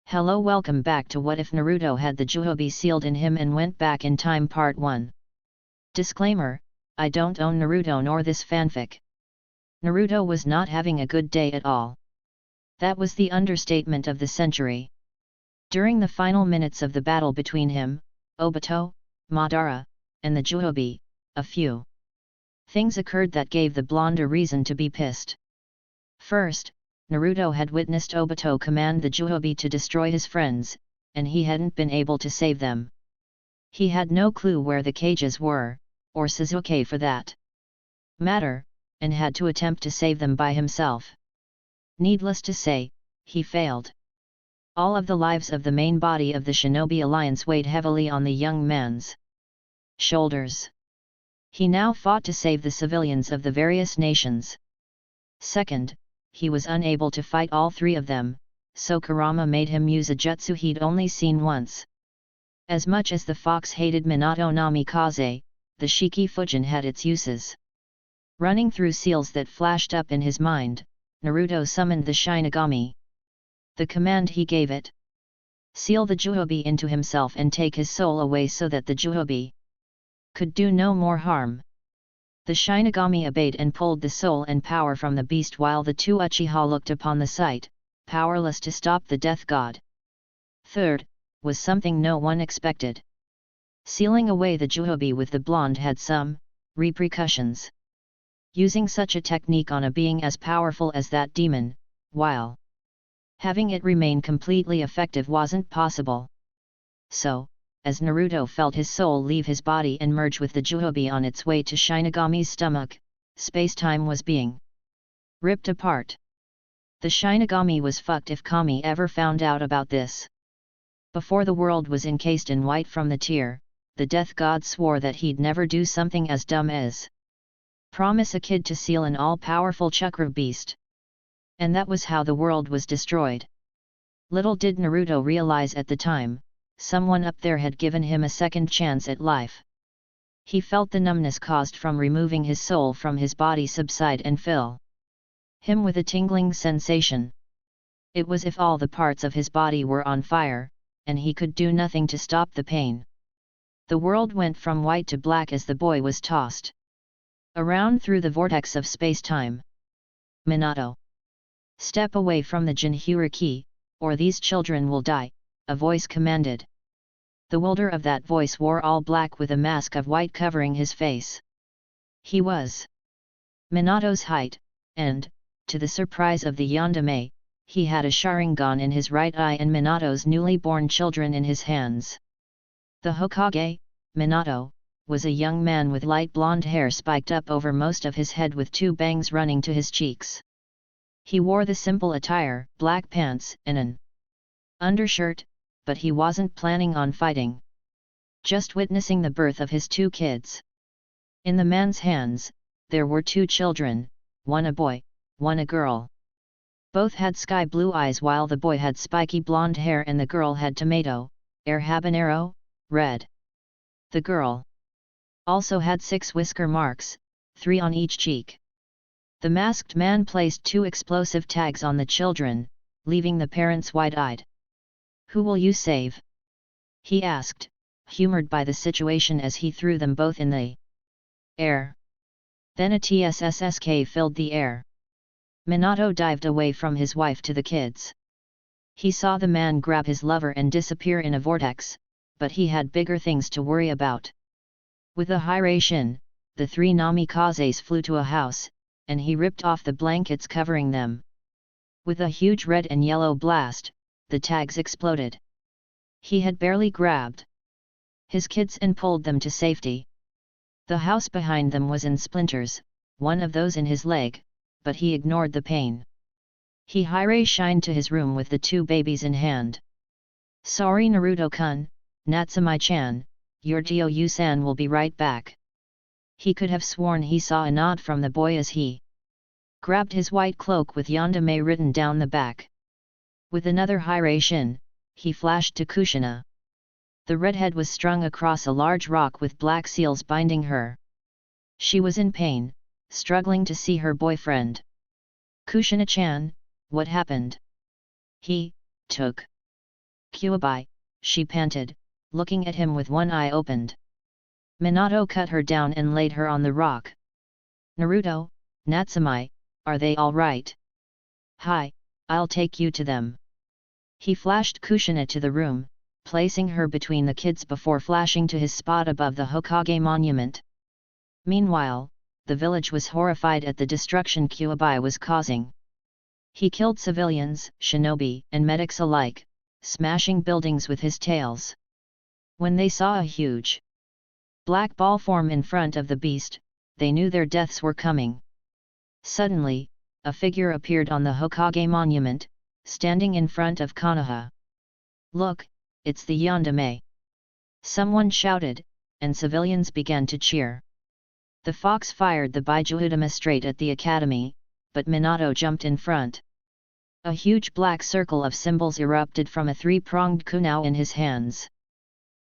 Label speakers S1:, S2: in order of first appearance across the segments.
S1: Hello, welcome back to What If Naruto Had the Juubi sealed in him and Went Back in Time Part 1. Disclaimer, I don't own Naruto nor this fanfic. Naruto was not having a good day at all. That was the understatement of the century. During the final minutes of the battle between him, Obito, Madara, and the Juubi, a few things occurred that gave the blonde a reason to be pissed. First, Naruto had witnessed Obito command the juubi to destroy his friends, and he hadn't been able to save them. He had no clue where the cages were, or Sasuke for that matter, and had to attempt to save them by himself. Needless to say, he failed. All of the lives of the main body of the Shinobi Alliance weighed heavily on the young man's shoulders. He now fought to save the civilians of the various nations. Second, he was unable to fight all three of them, so Kurama made him use a jutsu he'd only seen once. As much as the fox hated Minato Namikaze, the Shiki Fujin had its uses. Running through seals that flashed up in his mind, Naruto summoned the Shinigami. The command he gave it: seal the Juubi into himself and take his soul away so that the Juubi could do no more harm. The Shinigami obeyed and pulled the soul and power from the beast while the two Uchiha looked upon the sight, powerless to stop the death god. Third, was something no one expected. Sealing away the Juubi with the blonde had some repercussions. Using such a technique on a being as powerful as that demon, while having it remain completely effective wasn't possible. So, as Naruto felt his soul leave his body and merge with the Juubi on its way to Shinigami's stomach, space-time was being ripped apart. The Shinigami was fucked if Kami ever found out about this. Before the world was encased in white from the tear, the death god swore that he'd never do something as dumb as promise a kid to seal an all-powerful chakra beast. And that was how the world was destroyed. Little did Naruto realize at the time, someone up there had given him a second chance at life. He felt the numbness caused from removing his soul from his body subside and fill him with a tingling sensation. It was as if all the parts of his body were on fire, and he could do nothing to stop the pain. The world went from white to black as the boy was tossed around through the vortex of space-time. Minato, step away from the Jinchuriki, or these children will die, a voice commanded. The wielder of that voice wore all black with a mask of white covering his face. He was Minato's height, and, to the surprise of the Yandere, he had a Sharingan in his right eye and Minato's newly born children in his hands. The Hokage, Minato, was a young man with light blonde hair spiked up over most of his head with two bangs running to his cheeks. He wore the simple attire, black pants and an undershirt, but he wasn't planning on fighting. Just witnessing the birth of his two kids. In the man's hands, there were two children, one a boy, one a girl. Both had sky blue eyes while the boy had spiky blonde hair and the girl had tomato, habanero, red. The girl also had 6 whisker marks, 3 on each cheek. The masked man placed 2 explosive tags on the children, leaving the parents wide-eyed. "Who will you save?" he asked, humored by the situation as he threw them both in the air. Then a TSSSK filled the air. Minato dived away from his wife to the kids. He saw the man grab his lover and disappear in a vortex, but he had bigger things to worry about. With a Hiraishin, the 3 Namikazes flew to a house, and he ripped off the blankets covering them. With a huge red and yellow blast, the tags exploded. He had barely grabbed his kids and pulled them to safety. The house behind them was in splinters, one of those in his leg, but he ignored the pain. He Hiraishined to his room with the 2 babies in hand. "Sorry Naruto-kun, Natsumi-chan, your Dio-san will be right back." He could have sworn he saw a nod from the boy as he grabbed his white cloak with Yandere written down the back. With another Hiraishin, he flashed to Kushina. The redhead was strung across a large rock with black seals binding her. She was in pain, struggling to see her boyfriend. "Kushina-chan, what happened?" He took Kyuubi, she panted, looking at him with one eye opened. Minato cut her down and laid her on the rock. Naruto, Natsumi, are they all right? Hi, I'll take you to them. He flashed Kushina to the room, placing her between the kids before flashing to his spot above the Hokage monument. Meanwhile, the village was horrified at the destruction Kyuubi was causing. He killed civilians, shinobi, and medics alike, smashing buildings with his tails. When they saw a huge black ball form in front of the beast, they knew their deaths were coming. Suddenly, a figure appeared on the Hokage monument, standing in front of Konoha. Look, it's the Yandere! Someone shouted, and civilians began to cheer. The fox fired the Bijouudama straight at the academy, but Minato jumped in front. A huge black circle of symbols erupted from a three-pronged kunai in his hands.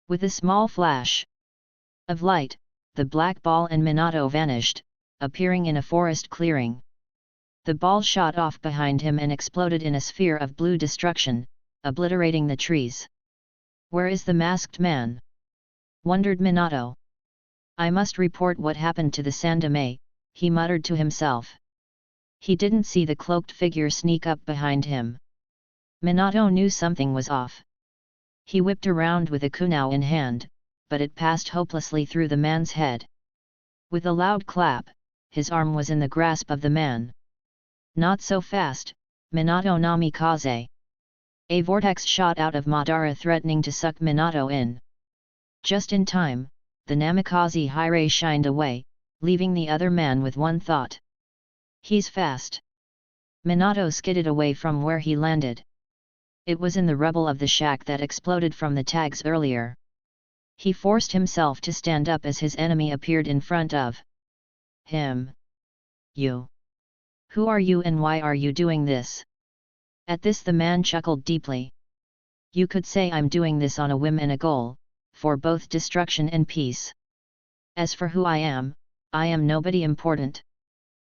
S1: With a small flash of light, the black ball and Minato vanished, appearing in a forest clearing. The ball shot off behind him and exploded in a sphere of blue destruction, obliterating the trees. Where is the masked man? Wondered Minato. I must report what happened to the Sandame, he muttered to himself. He didn't see the cloaked figure sneak up behind him. Minato knew something was off. He whipped around with a kunai in hand, but it passed hopelessly through the man's head. With a loud clap, his arm was in the grasp of the man. Not so fast, Minato namikaze. A vortex shot out of Madara threatening to suck Minato in. Just in time, the namikaze hire shined away, leaving the other man with one thought. He's fast. Minato skidded away from where he landed. It was in the rubble of the shack that exploded from the tags earlier. He forced himself to stand up as his enemy appeared in front of him. You. Who are you and why are you doing this? At this the man chuckled deeply. You could say I'm doing this on a whim and a goal, for both destruction and peace. As for who I am nobody important.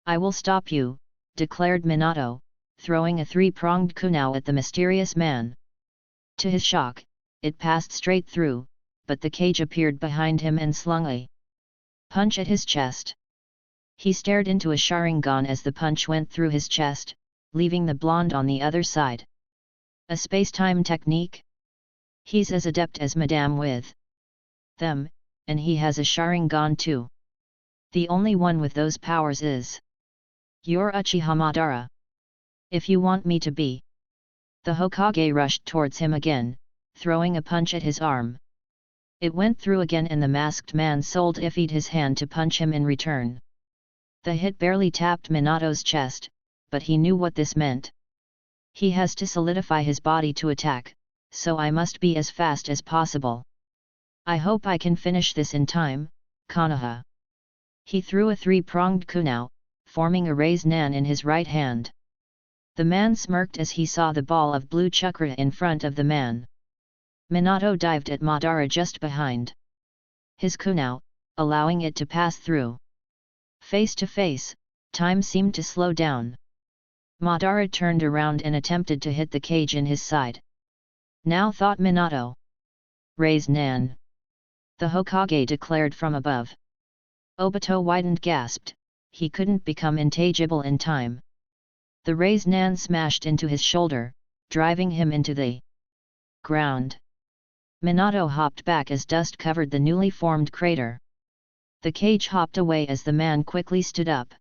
S1: I will stop you, declared Minato, throwing a three-pronged kunai at the mysterious man. To his shock, it passed straight through, but the cage appeared behind him and slung a punch at his chest. He stared into a Sharingan as the punch went through his chest, leaving the blonde on the other side. A space-time technique? He's as adept as Madame with them, and he has a Sharingan too. The only one with those powers is your Uchiha Madara. If you want me to be. The Hokage rushed towards him again, throwing a punch at his arm. It went through again and the masked man sold iffied his hand to punch him in return. The hit barely tapped Minato's chest, but he knew what this meant. He has to solidify his body to attack, so I must be as fast as possible. I hope I can finish this in time, Konoha. He threw a three-pronged kunai, forming a raised nan in his right hand. The man smirked as he saw the ball of blue chakra in front of the man. Minato dived at Madara just behind his kunai, allowing it to pass through. Face to face, time seemed to slow down. Madara turned around and attempted to hit the cage in his side. Now thought Minato. Raise nan. The Hokage declared from above. Obito widened gasped, he couldn't become intangible in time. The raised nan smashed into his shoulder, driving him into the ground. Minato hopped back as dust covered the newly formed crater. The cage hopped away as the man quickly stood up.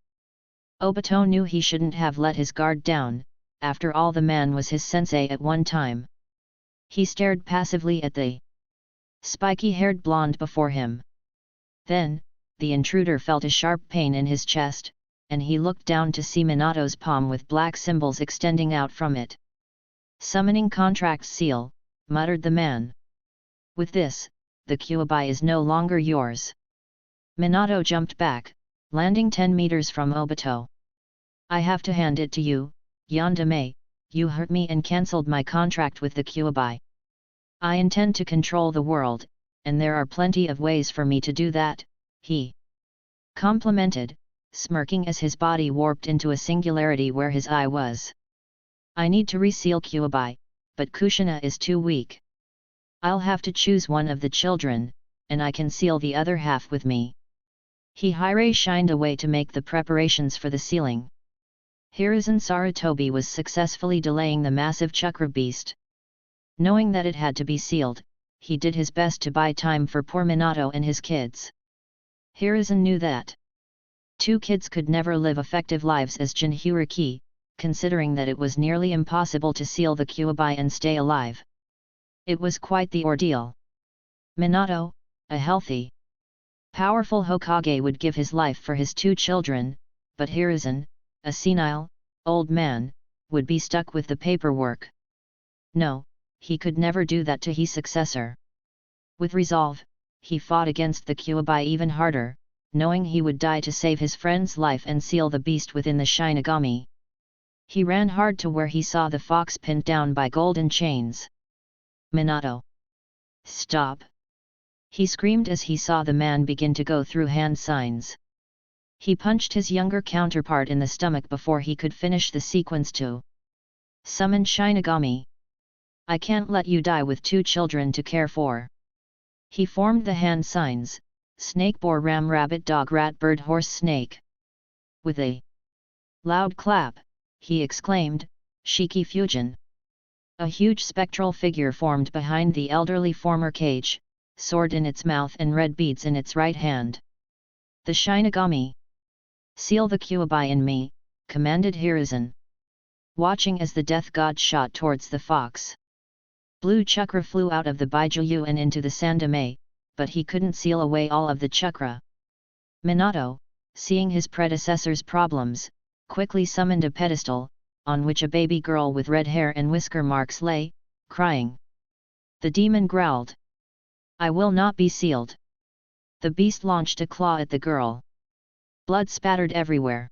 S1: Obito knew he shouldn't have let his guard down, after all the man was his sensei at one time. He stared passively at the spiky-haired blonde before him. Then, the intruder felt a sharp pain in his chest, and he looked down to see Minato's palm with black symbols extending out from it. Summoning contract seal, muttered the man. With this, the Kyuubi is no longer yours. Minato jumped back, landing 10 meters from Obito. I have to hand it to you, Yandere, you hurt me and cancelled my contract with the Kyuubi. I intend to control the world, and there are plenty of ways for me to do that, he complimented, smirking as his body warped into a singularity where his eye was. I need to reseal Kyuubi, but Kushina is too weak. I'll have to choose one of the children, and I can seal the other half with me. Hihire shined away to make the preparations for the sealing. Hiruzen Sarutobi was successfully delaying the massive chakra beast. Knowing that it had to be sealed, he did his best to buy time for poor Minato and his kids. Hiruzen knew that 2 kids could never live effective lives as Jinhyuriki, considering that it was nearly impossible to seal the Kyuubi and stay alive. It was quite the ordeal. Minato, a healthy, powerful Hokage, would give his life for his 2 children, but Hiruzen, a senile, old man, would be stuck with the paperwork. No, he could never do that to his successor. With resolve, he fought against the Kyuubi even harder, knowing he would die to save his friend's life and seal the beast within the Shinigami. He ran hard to where he saw the fox pinned down by golden chains. Minato! Stop! He screamed as he saw the man begin to go through hand signs. He punched his younger counterpart in the stomach before he could finish the sequence to summon Shinigami. I can't let you die with 2 children to care for. He formed the hand signs: snake, boar, ram, rabbit, dog, rat, bird, horse, snake. With a loud clap, he exclaimed, Shiki Fusion. A huge spectral figure formed behind the elderly former cage, sword in its mouth and red beads in its right hand. The Shinigami. Seal the Kyuubi in me, commanded Hiruzen. Watching as the death god shot towards the fox. Blue chakra flew out of the Baijuyu and into the Sandame, but he couldn't seal away all of the chakra. Minato, seeing his predecessor's problems, quickly summoned a pedestal, on which a baby girl with red hair and whisker marks lay, crying. The demon growled. I will not be sealed. The beast launched a claw at the girl. Blood spattered everywhere.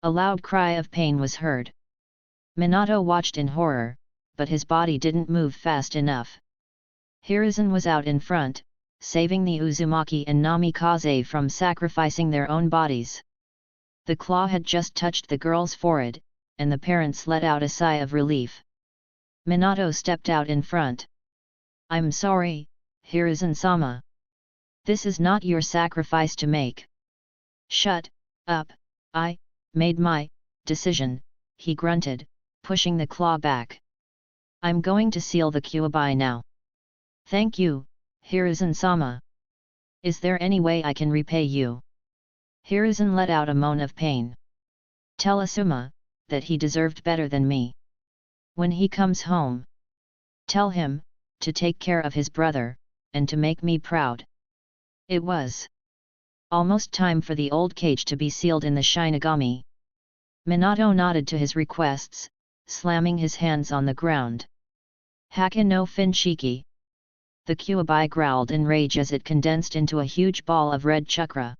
S1: A loud cry of pain was heard. Minato watched in horror, but his body didn't move fast enough. Hiruzen was out in front, saving the Uzumaki and Namikaze from sacrificing their own bodies. The claw had just touched the girl's forehead, and the parents let out a sigh of relief. Minato stepped out in front. I'm sorry, Hiruzen-sama. This is not your sacrifice to make. Shut up, I made my decision, he grunted, pushing the claw back. I'm going to seal the Kyuubi now. Thank you, Hiruzen-sama. Is there any way I can repay you? Hiruzen let out a moan of pain. Tell Asuma that he deserved better than me. When he comes home, tell him to take care of his brother, and to make me proud. It was almost time for the old cage to be sealed in the Shinigami. Minato nodded to his requests, slamming his hands on the ground. Haka no Finshiki. The Kyuubi growled in rage as it condensed into a huge ball of red chakra.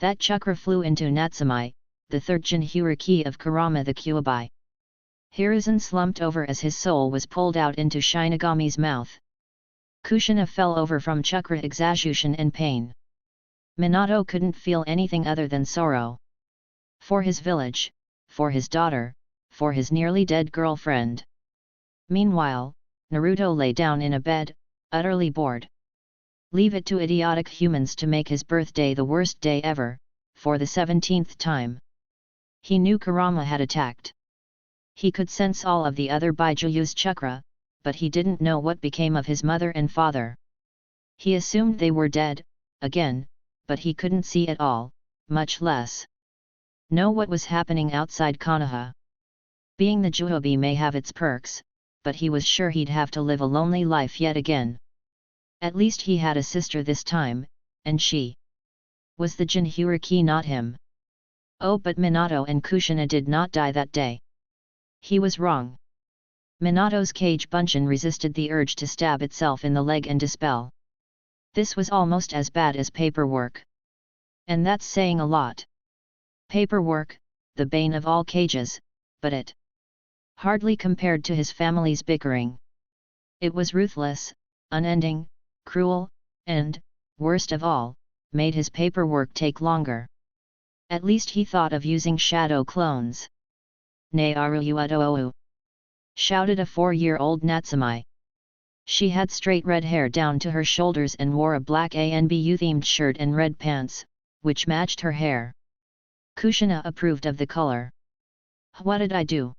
S1: That chakra flew into Natsumi, the 3rd Jinhyuriki of Kurama the Kyuubi. Hiruzen slumped over as his soul was pulled out into Shinigami's mouth. Kushina fell over from chakra exhaustion and pain. Minato couldn't feel anything other than sorrow. For his village, for his daughter, for his nearly dead girlfriend. Meanwhile, Naruto lay down in a bed, utterly bored. Leave it to idiotic humans to make his birthday the worst day ever, for the 17th time. He knew Kurama had attacked. He could sense all of the other Baijuyu's chakra, but he didn't know what became of his mother and father. He assumed they were dead, again, but he couldn't see at all, much less know what was happening outside Konoha. Being the juubi may have its perks, but he was sure he'd have to live a lonely life yet again. At least he had a sister this time, and she was the Jinhyuriki, not him. Oh, but Minato and Kushina did not die that day. He was wrong. Minato's cage bunshin resisted the urge to stab itself in the leg and dispel. This was almost as bad as paperwork. And that's saying a lot. Paperwork, the bane of all cages, but it hardly compared to his family's bickering. It was ruthless, unending, cruel, and, worst of all, made his paperwork take longer. At least he thought of using shadow clones. Naruto. shouted a 4-year-old Natsumi. She had straight red hair down to her shoulders and wore a black ANBU-themed shirt and red pants, which matched her hair. Kushina approved of the color. What did I do?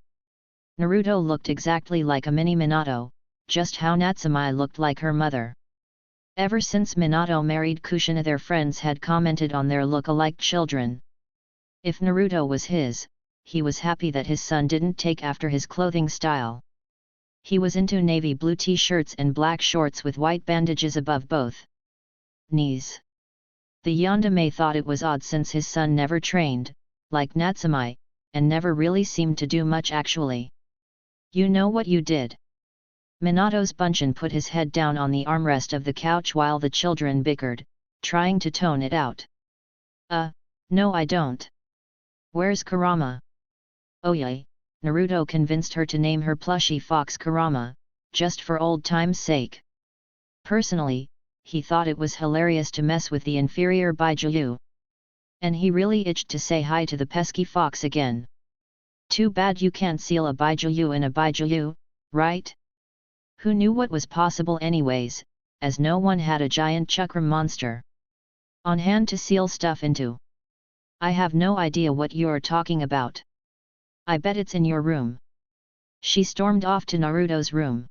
S1: Naruto looked exactly like a mini Minato, just how Natsumi looked like her mother. Ever since Minato married Kushina, their friends had commented on their look-alike children. If Naruto was his, he was happy that his son didn't take after his clothing style. He was into navy blue t-shirts and black shorts with white bandages above both knees. The yandere thought it was odd since his son never trained, like Natsumi, and never really seemed to do much actually. You know what you did? Minato's Bunchin put his head down on the armrest of the couch while the children bickered, trying to tone it out. No I don't. Where's Kurama? Oh yay, Naruto convinced her to name her plushie fox Kurama, just for old time's sake. Personally, he thought it was hilarious to mess with the inferior Baijuyu. And he really itched to say hi to the pesky fox again. Too bad you can't seal a Baijuyu in a Baijuyu, right? Who knew what was possible anyways, as no one had a giant chakram monster on hand to seal stuff into. I have no idea what you're talking about. I bet it's in your room. She stormed off to Naruto's room.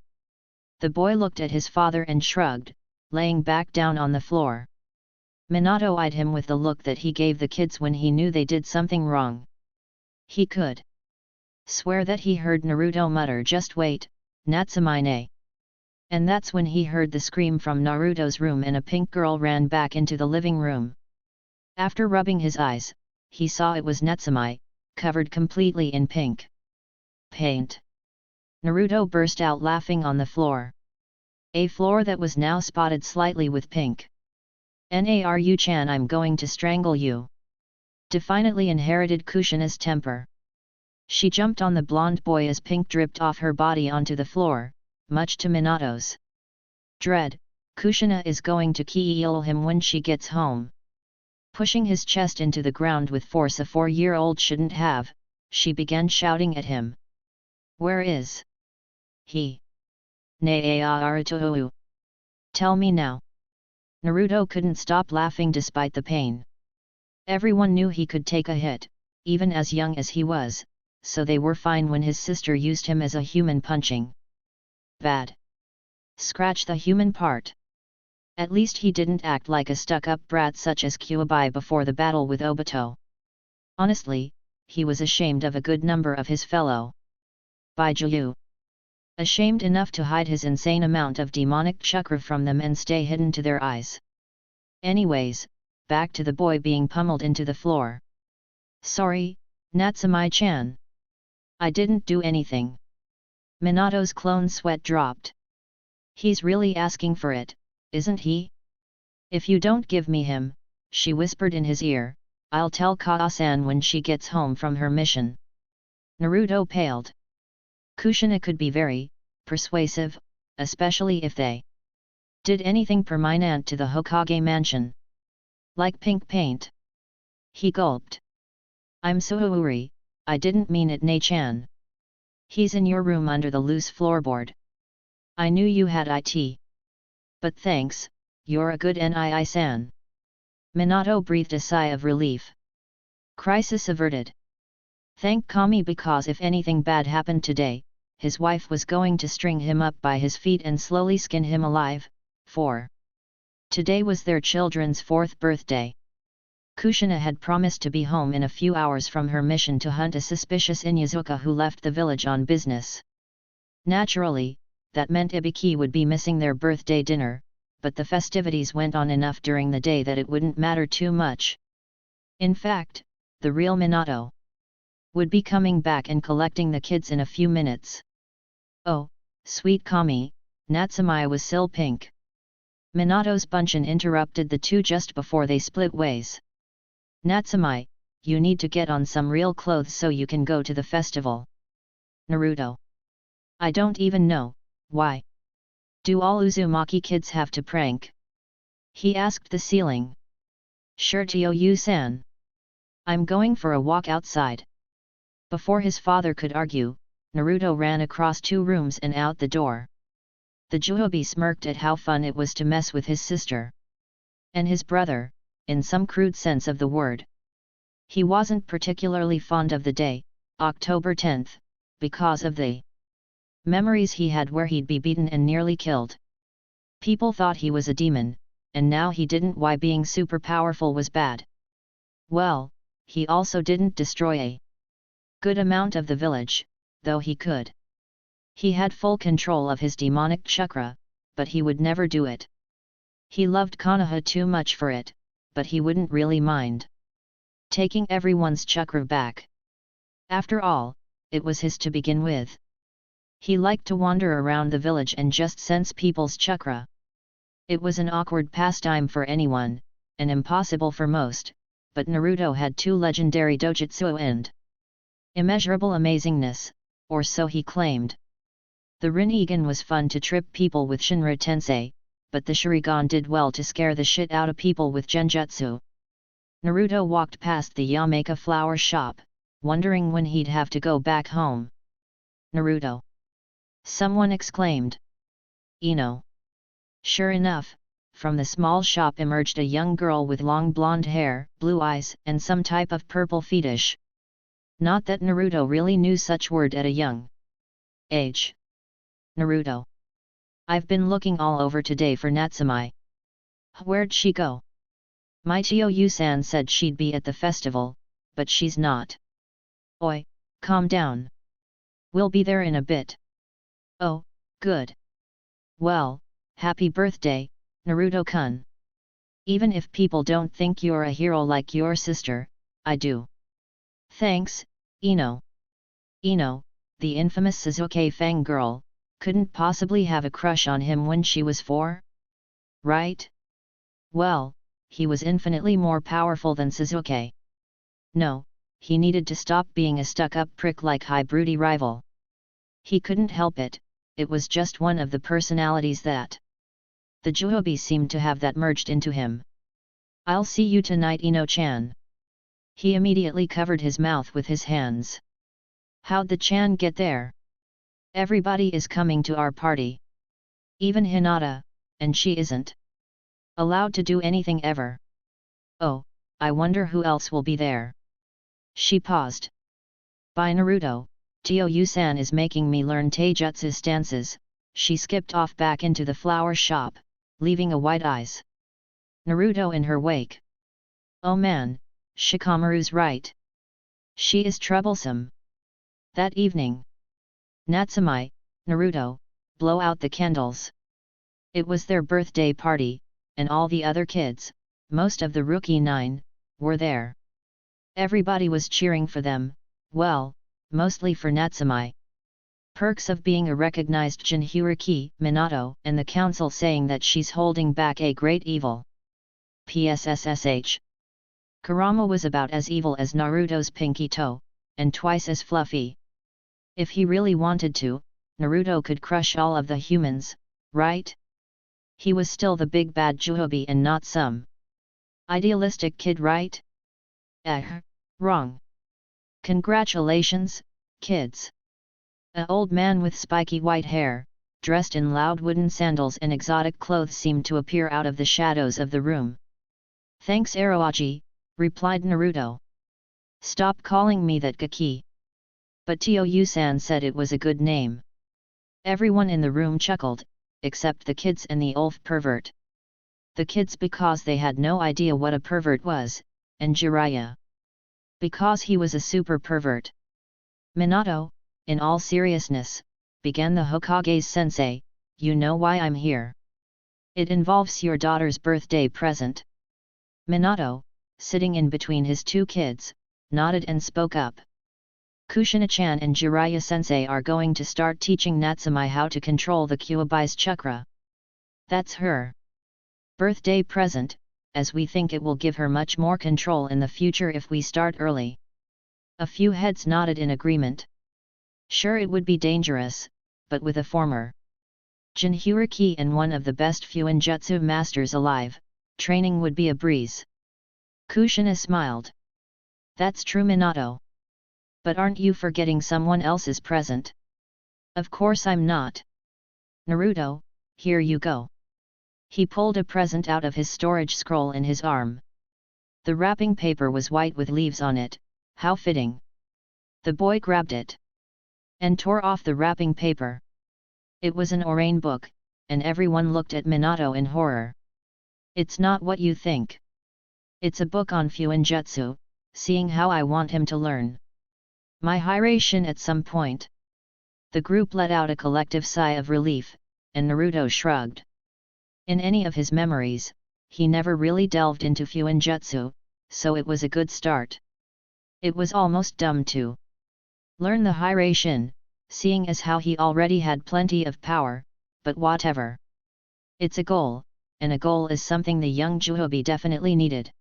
S1: The boy looked at his father and shrugged, laying back down on the floor. Minato eyed him with the look that he gave the kids when he knew they did something wrong. He could swear that he heard Naruto mutter, "Just wait, Natsumi-ne." And that's when he heard the scream from Naruto's room and a pink girl ran back into the living room. After rubbing his eyes, he saw it was Natsumi, covered completely in pink paint. Naruto burst out laughing on the floor. A floor that was now spotted slightly with pink. Naru-chan, I'm going to strangle you. Defiantly inherited Kushina's temper. She jumped on the blonde boy as pink dripped off her body onto the floor, much to Minato's dread. Kushina is going to kill him when she gets home. Pushing his chest into the ground with force a 4-year-old shouldn't have, she began shouting at him. Where is he? Naruto. Tell me now. Naruto couldn't stop laughing despite the pain. Everyone knew he could take a hit, even as young as he was, so they were fine when his sister used him as a human punching bag. Scratch the human part. At least he didn't act like a stuck-up brat such as Kyuubi before the battle with Obito. Honestly, he was ashamed of a good number of his fellow Baijuyu. Ashamed enough to hide his insane amount of demonic chakra from them and stay hidden to their eyes. Anyways, back to the boy being pummeled into the floor. Sorry, Natsumi-chan. I didn't do anything. Minato's clone sweat dropped. He's really asking for it, isn't he? If you don't give me him, she whispered in his ear, I'll tell Kaa-san when she gets home from her mission. Naruto paled. Kushina could be very persuasive, especially if they did anything permanent to the Hokage mansion. Like pink paint. He gulped. I'm sorry, I didn't mean it, Nei-chan. He's in your room under the loose floorboard. I knew you had it. But thanks, you're a good Nii-san. Minato breathed a sigh of relief. Crisis averted. Thank Kami, because if anything bad happened today, his wife was going to string him up by his feet and slowly skin him alive, for today was their children's 4th birthday. Kushina had promised to be home in a few hours from her mission to hunt a suspicious Inuzuka who left the village on business. Naturally, that meant Ibiki would be missing their birthday dinner, but the festivities went on enough during the day that it wouldn't matter too much. In fact, the real Minato would be coming back and collecting the kids in a few minutes. Oh, sweet Kami, Natsumi was still pink. Minato's Bunchin interrupted the two just before they split ways. Natsumi, you need to get on some real clothes so you can go to the festival. Naruto. I don't even know, why? Do all Uzumaki kids have to prank? He asked the ceiling. Sure, Tio-san. I'm going for a walk outside. Before his father could argue, Naruto ran across 2 rooms and out the door. The juubi smirked at how fun it was to mess with his sister. And his brother, in some crude sense of the word. He wasn't particularly fond of the day, October 10th, because of the memories he had where he'd be beaten and nearly killed. People thought he was a demon, and now he didn't why being super powerful was bad. Well, he also didn't destroy a good amount of the village, though he could. He had full control of his demonic chakra, but he would never do it. He loved Konoha too much for it, but he wouldn't really mind taking everyone's chakra back. After all, it was his to begin with. He liked to wander around the village and just sense people's chakra. It was an awkward pastime for anyone, and impossible for most, but Naruto had 2 legendary dojutsu and immeasurable amazingness, or so he claimed. The Rinnegan was fun to trip people with Shinra Tensei, but the Sharingan did well to scare the shit out of people with Genjutsu. Naruto walked past the Yameka flower shop, wondering when he'd have to go back home. Naruto! Someone exclaimed. Ino! Sure enough, from the small shop emerged a young girl with long blonde hair, blue eyes, and some type of purple fetish. Not that Naruto really knew such word at a young age. Naruto. I've been looking all over today for Natsumi. Where'd she go? My Tio-san said she'd be at the festival, but she's not. Oi, calm down. We'll be there in a bit. Oh, good. Well, happy birthday, Naruto-kun. Even if people don't think you're a hero like your sister, I do. Thanks, Ino. Ino, the infamous Sasuke fangirl, couldn't possibly have a crush on him when she was 4? Right? Well, he was infinitely more powerful than Sasuke. No, he needed to stop being a stuck-up prick like high broody rival. He couldn't help it, it was just one of the personalities that the juubi seemed to have that merged into him. I'll see you tonight, Ino-chan. He immediately covered his mouth with his hands. How'd the chan get there? Everybody is coming to our party. Even Hinata, and she isn't allowed to do anything ever. Oh, I wonder who else will be there. She paused. By Naruto, Tio-san is making me learn taijutsu stances. She skipped off back into the flower shop, leaving a wide eyes Naruto in her wake. Oh man, Shikamaru's right. She is troublesome. That evening. Natsumi, Naruto, blow out the candles. It was their birthday party, and all the other kids, most of the rookie 9, were there. Everybody was cheering for them, well, mostly for Natsumi. Perks of being a recognized Jinhyuriki, Minato, and the council saying that she's holding back a great evil. PSSSH. Kurama was about as evil as Naruto's pinky toe, and twice as fluffy. If he really wanted to, Naruto could crush all of the humans, right? He was still the big bad juubi and not some idealistic kid, right? Wrong. Congratulations, kids. An old man with spiky white hair, dressed in loud wooden sandals and exotic clothes seemed to appear out of the shadows of the room. Thanks Aroaji, replied Naruto. Stop calling me that, Gaki. But Tio-san said it was a good name. Everyone in the room chuckled, except the kids and the Ulf pervert. The kids because they had no idea what a pervert was, and Jiraiya because he was a super pervert. Minato, in all seriousness, began the Hokage's sensei, you know why I'm here. It involves your daughter's birthday present. Minato, sitting in between his 2 kids, nodded and spoke up. Kushina-chan and Jiraiya-sensei are going to start teaching Natsumi how to control the Kyuubi's chakra. That's her birthday present, as we think it will give her much more control in the future if we start early. A few heads nodded in agreement. Sure, it would be dangerous, but with a former Jinhyuriki and one of the best Fuinjutsu masters alive, training would be a breeze. Kushina smiled. That's true, Minato. But aren't you forgetting someone else's present? Of course I'm not. Naruto, here you go. He pulled a present out of his storage scroll in his arm. The wrapping paper was white with leaves on it, how fitting. The boy grabbed it and tore off the wrapping paper. It was an Orain book, and everyone looked at Minato in horror. It's not what you think. It's a book on Fuinjutsu, seeing how I want him to learn my Hiraishin at some point. The group let out a collective sigh of relief, and Naruto shrugged. In any of his memories, he never really delved into Fuinjutsu, so it was a good start. It was almost dumb to learn the Hiraishin, seeing as how he already had plenty of power, but whatever. It's a goal, and a goal is something the young juubi definitely needed.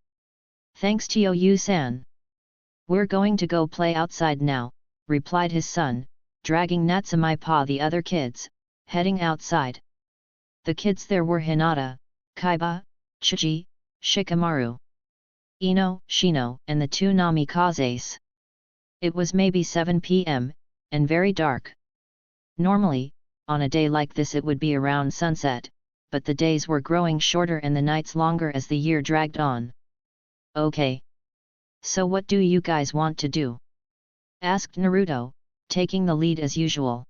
S1: Thanks to Yu-san. We're going to go play outside now, replied his son, dragging Natsumi-pa the other kids, heading outside. The kids there were Hinata, Kaiba, Chuji, Shikamaru, Ino, Shino, and the two Namikazes. It was maybe 7 p.m., and very dark. Normally, on a day like this it would be around sunset, but the days were growing shorter and the nights longer as the year dragged on. Okay. So what do you guys want to do? Asked Naruto, taking the lead as usual.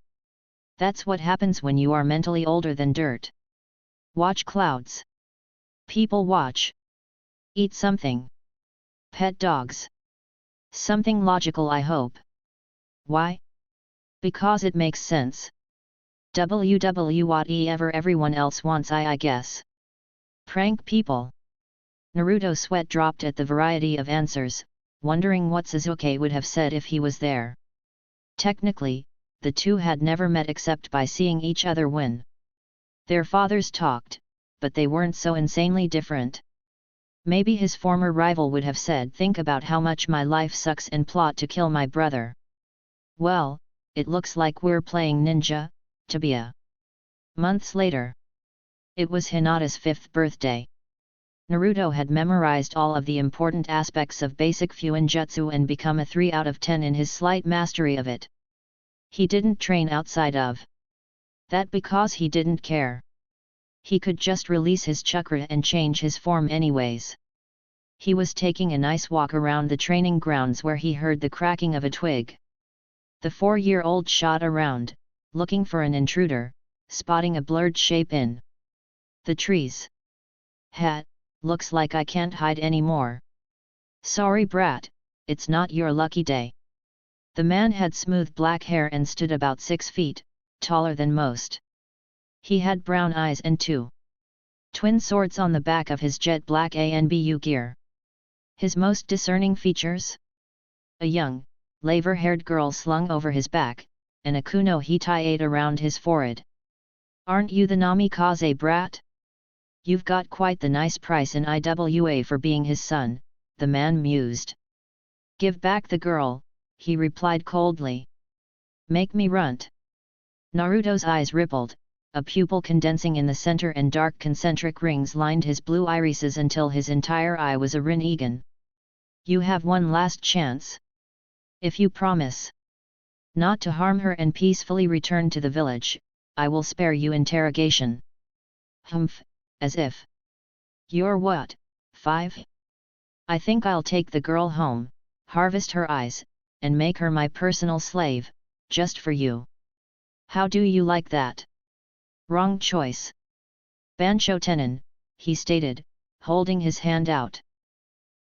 S1: That's what happens when you are mentally older than dirt. Watch clouds. People watch. Eat something. Pet dogs. Something logical, I hope. Why? Because it makes sense. Whatever everyone else wants, I guess. Prank people. Naruto sweat dropped at the variety of answers, wondering what Sasuke would have said if he was there. Technically, the two had never met except by seeing each other when their fathers talked, but they weren't so insanely different. Maybe his former rival would have said, "Think about how much my life sucks and plot to kill my brother." Well, it looks like we're playing ninja, Tabia. Months later. It was Hinata's 5th birthday. Naruto had memorized all of the important aspects of basic Fuinjutsu and become a 3 out of 10 in his slight mastery of it. He didn't train outside of that because he didn't care. He could just release his chakra and change his form anyways. He was taking a nice walk around the training grounds where he heard the cracking of a twig. The 4-year-old shot around, looking for an intruder, spotting a blurred shape in the trees. Hat, looks like I can't hide anymore. Sorry brat, it's not your lucky day. The man had smooth black hair and stood about 6 feet, taller than most. He had brown eyes and 2 twin swords on the back of his jet black ANBU gear. His most discerning features? A young, laver-haired girl slung over his back, and a kuno hitai around his forehead. Aren't you the Namikaze brat? You've got quite the nice price in IWA for being his son, the man mused. Give back the girl, he replied coldly. Make me runt. Naruto's eyes rippled, a pupil condensing in the center and dark concentric rings lined his blue irises until his entire eye was a Rinnegan. You have one last chance. If you promise not to harm her and peacefully return to the village, I will spare you interrogation. Humph, as if. You're what, 5? I think I'll take the girl home, harvest her eyes, and make her my personal slave, just for you. How do you like that? Wrong choice. Bansho Tenin, he stated, holding his hand out.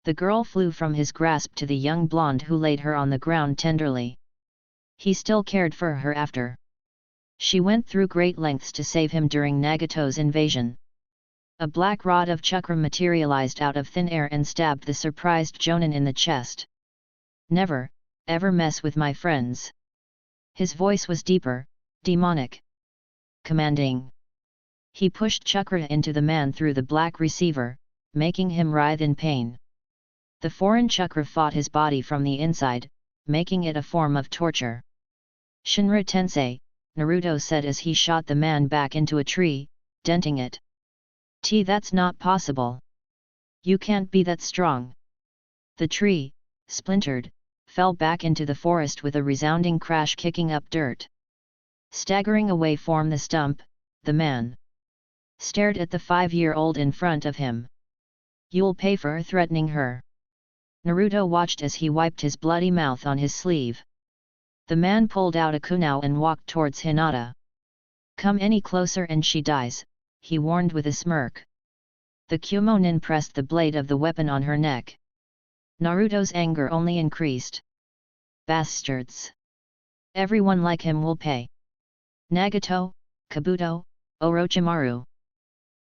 S1: The girl flew from his grasp to the young blonde who laid her on the ground tenderly. He still cared for her after. She went through great lengths to save him during Nagato's invasion. A black rod of chakra materialized out of thin air and stabbed the surprised Jonin in the chest. Never, ever mess with my friends. His voice was deeper, demonic. Commanding. He pushed chakra into the man through the black receiver, making him writhe in pain. The foreign chakra fought his body from the inside, making it a form of torture. Shinra Tensei, Naruto said as he shot the man back into a tree, denting it. That's not possible. You can't be that strong. The tree, splintered, fell back into the forest with a resounding crash, kicking up dirt. Staggering away from the stump, the man stared at the 5-year-old in front of him. "You'll pay for threatening her." Naruto watched as he wiped his bloody mouth on his sleeve. The man pulled out a kunai and walked towards Hinata. "Come any closer and she dies," he warned with a smirk. The Kumonin pressed the blade of the weapon on her neck. Naruto's anger only increased. "Bastards! Everyone like him will pay. Nagato, Kabuto, Orochimaru.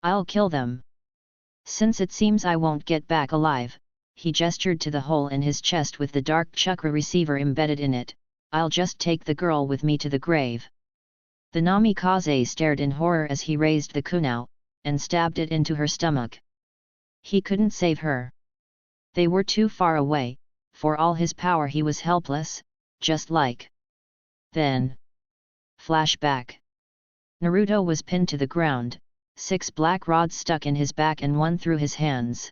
S1: I'll kill them. Since it seems I won't get back alive," he gestured to the hole in his chest with the dark chakra receiver embedded in it, "I'll just take the girl with me to the grave." The Namikaze stared in horror as he raised the kunai, and stabbed it into her stomach. He couldn't save her. They were too far away, for all his power he was helpless, just like. Then. Flashback. Naruto was pinned to the ground, 6 black rods stuck in his back and 1 through his hands.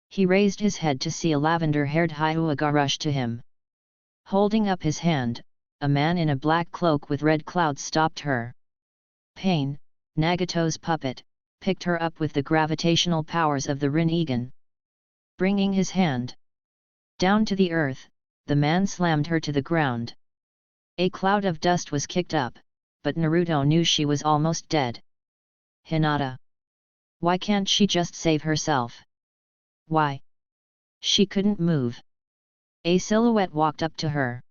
S1: He raised his head to see a lavender-haired Hyuga rush to him. Holding up his hand, a man in a black cloak with red clouds stopped her. Pain, Nagato's puppet, picked her up with the gravitational powers of the Rinnegan. Bringing his hand down to the earth, the man slammed her to the ground. A cloud of dust was kicked up, but Naruto knew she was almost dead. Hinata. Why can't she just save herself? Why? She couldn't move. A silhouette walked up to her.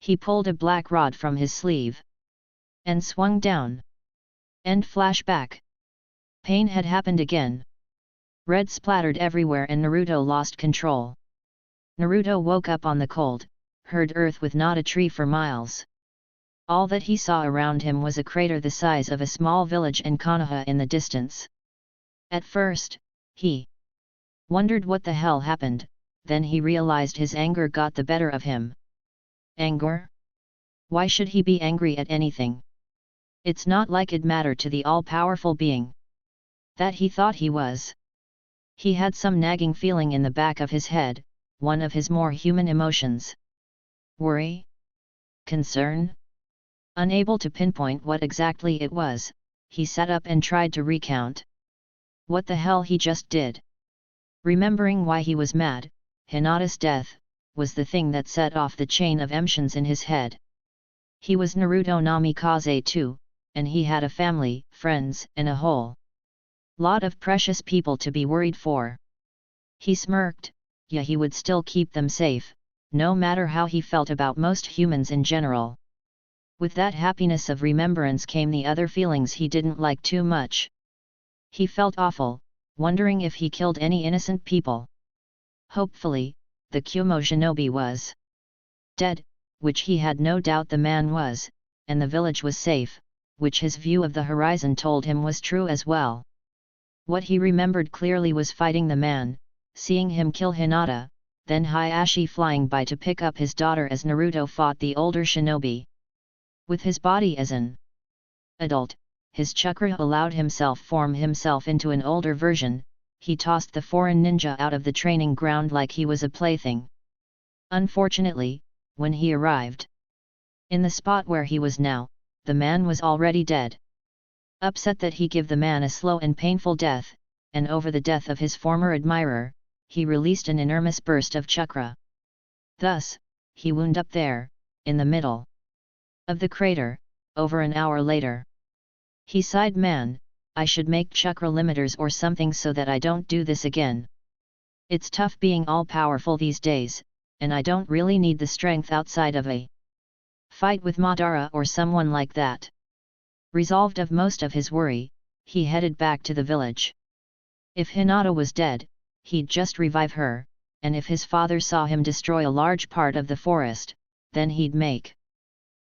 S1: He pulled a black rod from his sleeve and swung down. End flashback. Pain had happened again. Red splattered everywhere and Naruto lost control. Naruto woke up on the cold, heard earth with not a tree for miles. All that he saw around him was a crater the size of a small village and Konoha in the distance. At first, he wondered what the hell happened, then he realized his anger got the better of him. Anger? Why should he be angry at anything? It's not like it'd matter to the all-powerful being that he thought he was. He had some nagging feeling in the back of his head, one of his more human emotions. Worry? Concern? Unable to pinpoint what exactly it was, he sat up and tried to recount what the hell he just did. Remembering why he was mad, Hinata's death, was the thing that set off the chain of emotions in his head. He was Naruto Namikaze too, and he had a family, friends, and a whole lot of precious people to be worried for. He smirked, yeah, he would still keep them safe, no matter how he felt about most humans in general. With that happiness of remembrance came the other feelings he didn't like too much. He felt awful, wondering if he killed any innocent people. Hopefully, the Kumo shinobi was dead, which he had no doubt the man was, and the village was safe, which his view of the horizon told him was true as well. What he remembered clearly was fighting the man, seeing him kill Hinata, then Hayashi flying by to pick up his daughter as Naruto fought the older shinobi. With his body as an adult, his chakra allowed himself form himself into an older version. He tossed the foreign ninja out of the training ground like he was a plaything. Unfortunately, when he arrived in the spot where he was now, the man was already dead. Upset that he give the man a slow and painful death, and over the death of his former admirer, he released an enormous burst of chakra. Thus, he wound up there, in the middle of the crater, over an hour later. He sighed, man, I should make chakra limiters or something so that I don't do this again. It's tough being all-powerful these days, and I don't really need the strength outside of a fight with Madara or someone like that. Resolved of most of his worry, he headed back to the village. If Hinata was dead, he'd just revive her, and if his father saw him destroy a large part of the forest, then he'd make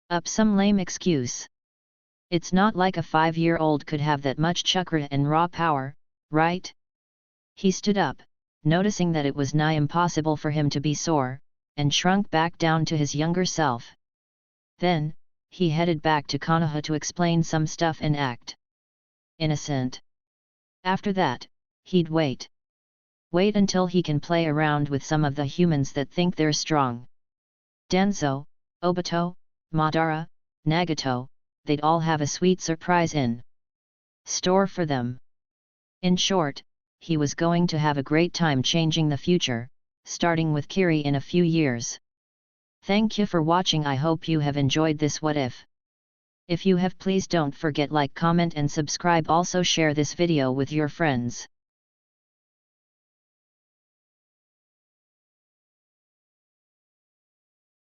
S1: up some lame excuse. It's not like a 5-year-old could have that much chakra and raw power, right? He stood up, noticing that it was nigh impossible for him to be sore, and shrunk back down to his younger self. Then, he headed back to Konoha to explain some stuff and act innocent. After that, he'd wait until he can play around with some of the humans that think they're strong. Danzo, Obito, Madara, Nagato, they'd all have a sweet surprise in store for them. In short, he was going to have a great time changing the future, starting with Kiri in a few years. Thank you for watching. I hope you have enjoyed this what if. If you have, please don't forget like, comment and subscribe. Also share this video with your friends.